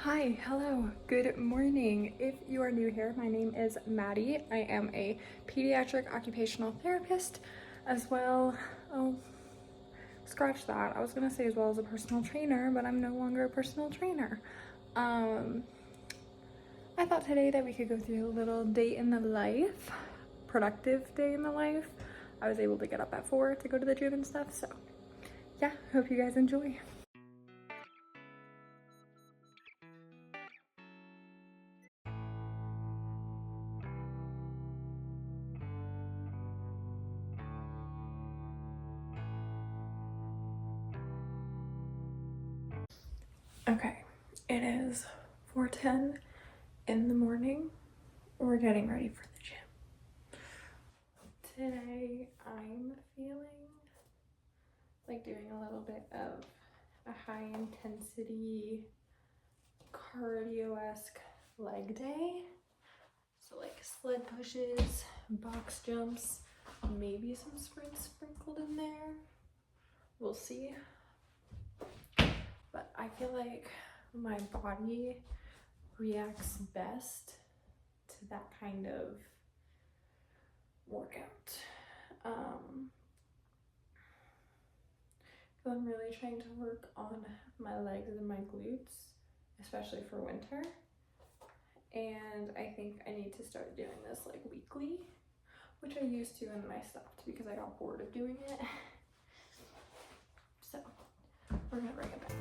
Hi, hello, good morning. If you are new here, my name is Maddie. I am a pediatric occupational therapist as well. Oh, scratch that. I was gonna say as well as a personal trainer, but I'm no longer a personal trainer. I thought today that we could go through a little day in the life, productive day in the life. I was able to get up at 4 to go to the gym and stuff, so yeah, hope you guys enjoy. Okay, it is 4:10 in the morning. We're getting ready for the gym. Today I'm feeling like doing a little bit of a high intensity cardio-esque leg day. So like sled pushes, box jumps, maybe some sprints sprinkled in there. We'll see. But I feel like my body reacts best to that kind of workout. So I'm really trying to work on my legs and my glutes, especially for winter. And I think I need to start doing this like weekly, which I used to and then I stopped because I got bored of doing it. So we're gonna bring it back.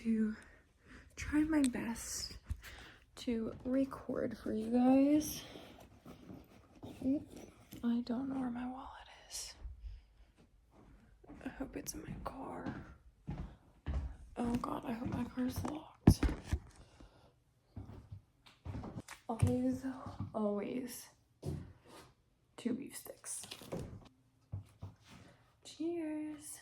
To try my best to record for you guys. I don't know where my wallet is. I hope it's in my car. Oh god, I hope my car's locked. Always 2 beef sticks. Cheers.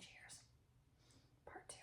Cheers. Part 2.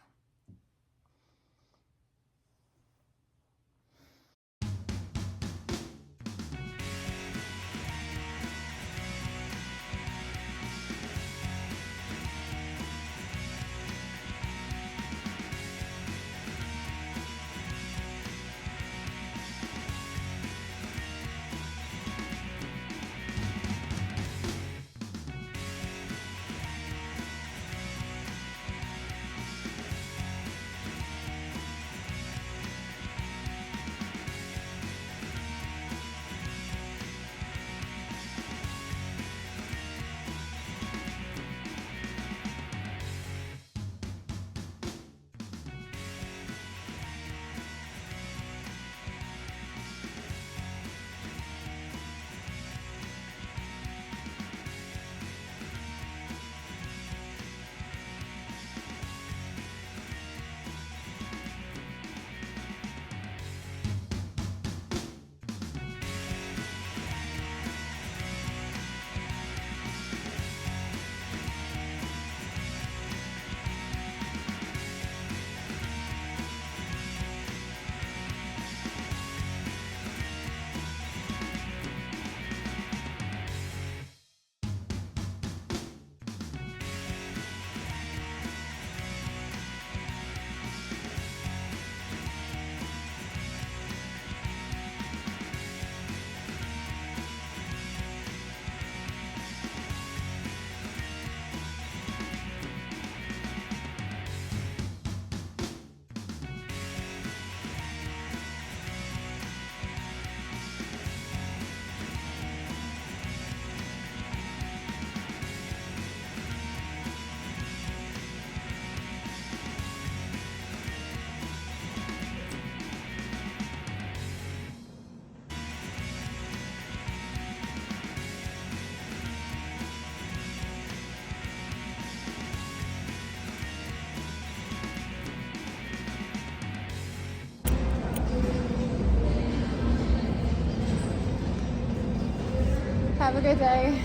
Have a good day.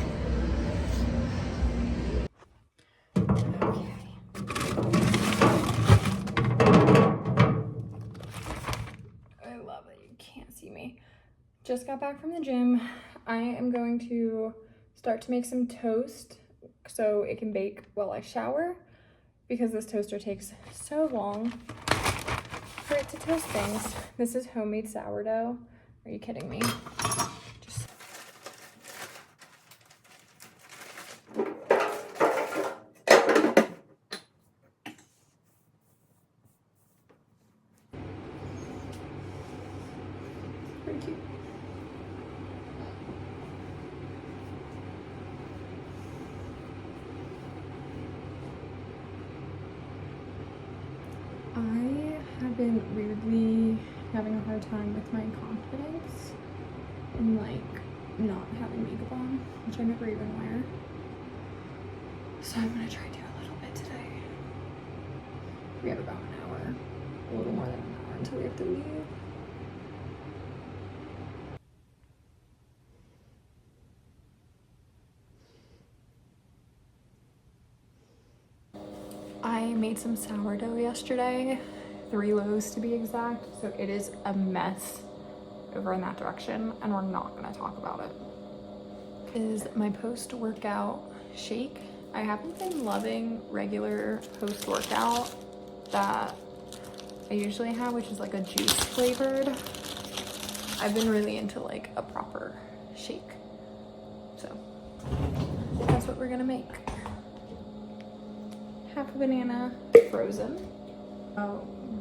Just got back from the gym. I am going to start to make some toast so it can bake while I shower, because this toaster takes so long for it to toast things. This is homemade sourdough. Are you kidding me? Just pretty cute. I have been weirdly having a hard time with my confidence and like not having makeup on, which I never even wear. So I'm gonna try to do a little bit today. We have about an hour, a little more than an hour until we have to leave. I made some sourdough yesterday, 3 loaves to be exact, so it is a mess over in that direction, and we're not gonna talk about it. Is my post-workout shake. I haven't been loving regular post-workout that I usually have, which is like a juice flavored. I've been really into like a proper shake. So that's what we're gonna make. Half a banana frozen.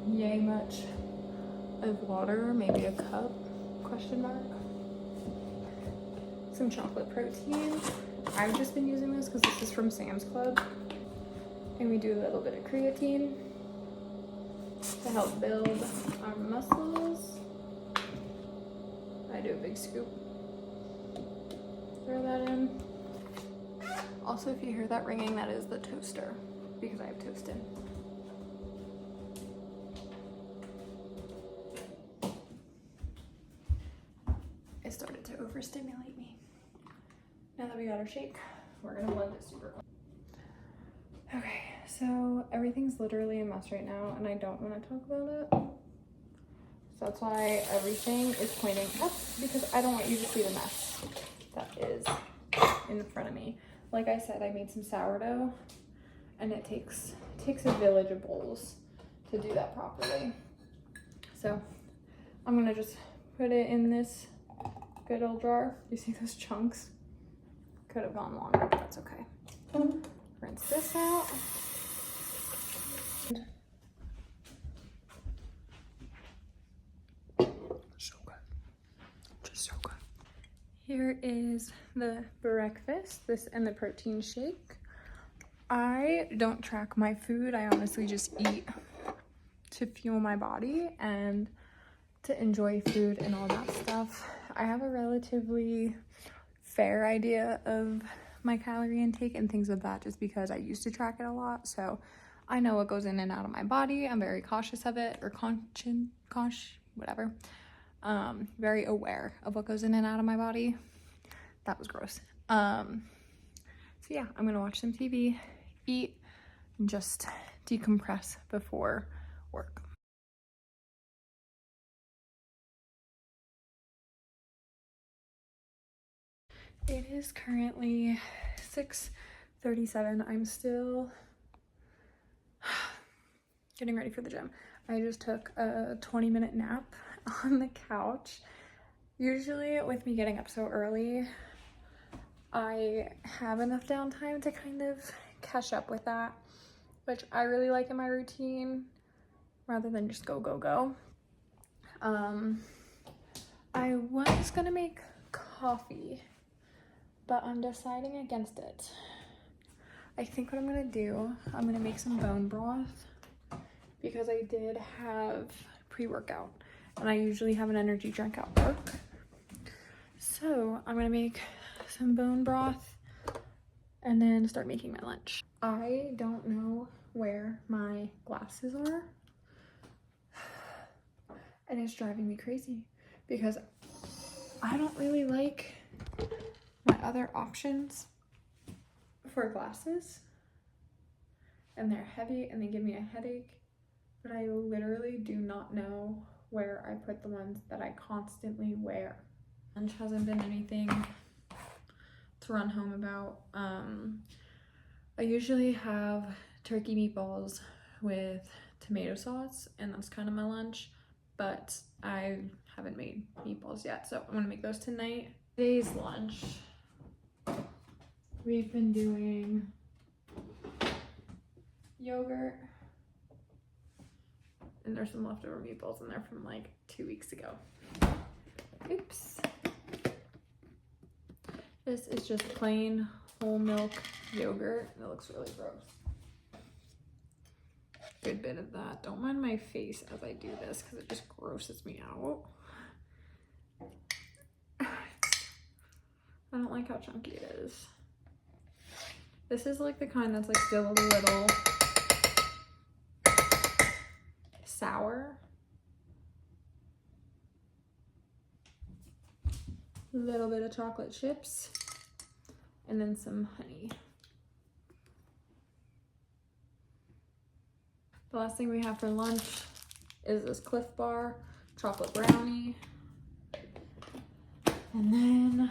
Yay much of water, maybe a cup, question mark. Some chocolate protein. I've just been using this because this is from Sam's Club. And we do a little bit of creatine to help build our muscles. I do a big scoop. Throw that in. Also, if you hear that ringing, that is the toaster, because I have toast in. It started to overstimulate me. Now that we got our shake, we're gonna blend it super quick. Okay, so everything's literally a mess right now, and I don't want to talk about it. So that's why everything is pointing up, because I don't want you to see the mess that is in front of me. Like I said, I made some sourdough, and it takes a village of bowls to do that properly. So I'm gonna just put it in this good old jar. You see those chunks? Could have gone longer, but that's okay. Rinse this out. So good. Just so good. Here is the breakfast, this and the protein shake. I don't track my food. I honestly just eat to fuel my body and to enjoy food and all that stuff. I have a relatively fair idea of my calorie intake and things of that, just because I used to track it a lot. So I know what goes in and out of my body. I'm very cautious of it, or whatever. Very aware of what goes in and out of my body. That was gross. So yeah, I'm gonna watch some TV, eat, and just decompress before work. It is currently 6:37. I'm still getting ready for the gym. I just took a 20-minute nap on the couch. Usually with me getting up so early, I have enough downtime to kind of catch up with that, which I really like in my routine, rather than just go, go, go. I was gonna make coffee, but I'm deciding against it. I think what I'm gonna do, I'm gonna make some bone broth, because I did have pre-workout and I usually have an energy drink at work. So I'm gonna make some bone broth and then start making my lunch. I don't know where my glasses are, and it's driving me crazy because I don't really like my other options for glasses, and they're heavy and they give me a headache, but I literally do not know where I put the ones that I constantly wear. Lunch hasn't been anything to run home about. I usually have turkey meatballs with tomato sauce, and that's kind of my lunch, but I haven't made meatballs yet, so I'm gonna make those tonight. Today's lunch, we've been doing yogurt, and there's some leftover meatballs in there from like 2 weeks ago. Oops. This is just plain whole milk yogurt. It looks really gross. Good bit of that. Don't mind my face as I do this because it just grosses me out. I don't like how chunky it is. This is like the kind that's like still a little sour. A little bit of chocolate chips and then some honey. The last thing we have for lunch is this Cliff Bar chocolate brownie. And then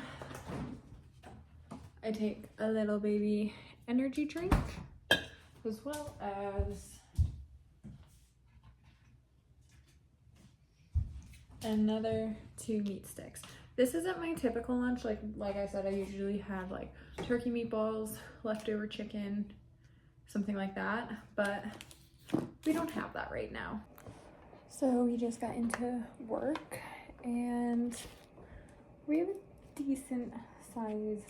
I take a little baby energy drink as well as another 2 meat sticks. This isn't my typical lunch. Like I said, I usually have like turkey meatballs, leftover chicken, something like that, but we don't have that right now. So we just got into work and we have a decent sized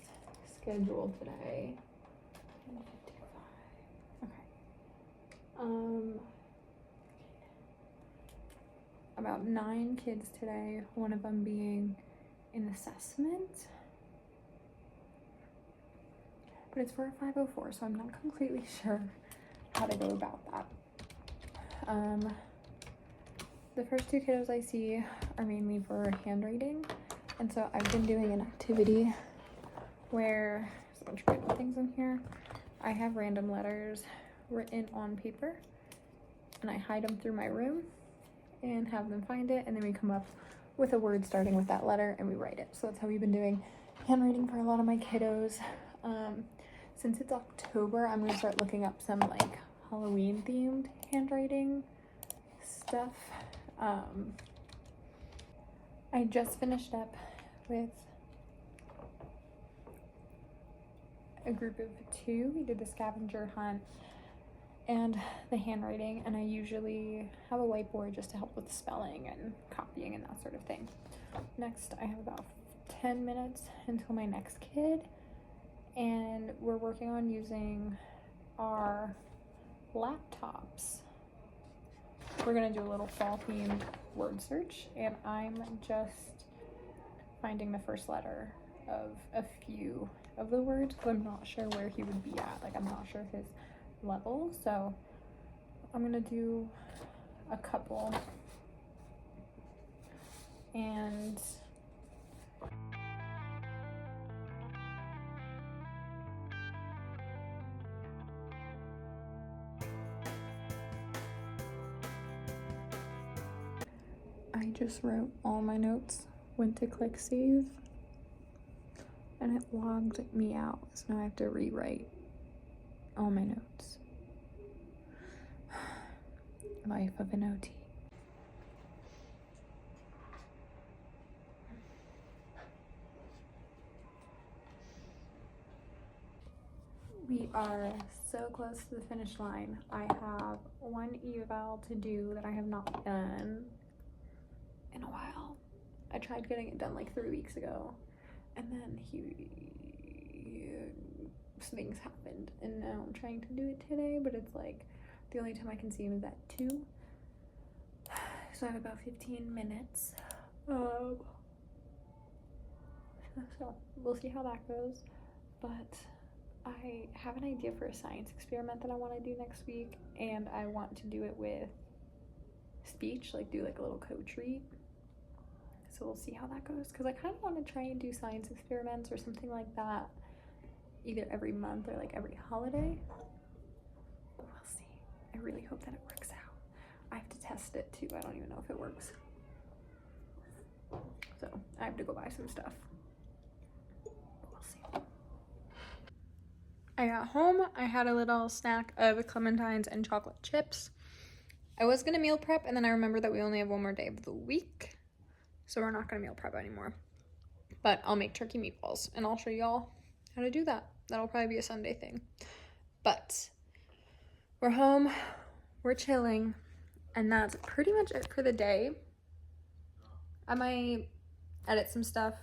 schedule today. Okay. About 9 kids today, one of them being an assessment. But it's for a 504, so I'm not completely sure how to go about that. The first 2 kiddos I see are mainly for handwriting, and so I've been doing an activity where there's a bunch of random things in here. I have random letters written on paper, and I hide them through my room and have them find it, and then we come up with a word starting with that letter and we write it. So that's how we've been doing handwriting for a lot of my kiddos. Since it's October, I'm gonna start looking up some like Halloween themed handwriting stuff. I just finished up with a group of 2. We did the scavenger hunt and the handwriting, and I usually have a whiteboard just to help with spelling and copying and that sort of thing. Next, I have about 10 minutes until my next kid, and we're working on using our laptops. We're gonna do a little fall themed word search, and I'm just finding the first letter of a few of the words because I'm not sure where he would be at. Like, I'm not sure his level, so I'm gonna do a couple. And I just wrote all my notes, went to click save, and it logged me out, so now I have to rewrite all my notes. Life of an OT. We are so close to the finish line. I have one eval to do that I have not done in a while. I tried getting it done like 3 weeks ago, and then things happened, and now I'm trying to do it today, but it's like the only time I can see him is at 2. So I have about 15 minutes. So we'll see how that goes, but I have an idea for a science experiment that I want to do next week, and I want to do it with speech, like do like a little code treat. So we'll see how that goes, because I kind of want to try and do science experiments or something like that either every month or like every holiday, but we'll see. I really hope that it works out. I have to test it too. I don't even know if it works. So I have to go buy some stuff. We'll see. I got home. I had a little snack of clementines and chocolate chips. I was gonna meal prep, and then I remembered that we only have one more day of the week, so we're not gonna meal prep anymore. But I'll make turkey meatballs, and I'll show y'all how to do that. That'll probably be a Sunday thing. But we're home, we're chilling, and that's pretty much it for the day. I might edit some stuff.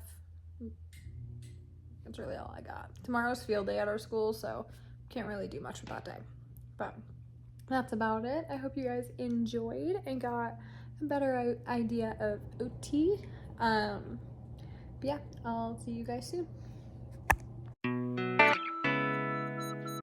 That's really all I got. Tomorrow's field day at our school, so can't really do much with that day. But that's about it. I hope you guys enjoyed and got a better idea of OT. But yeah, I'll see you guys soon.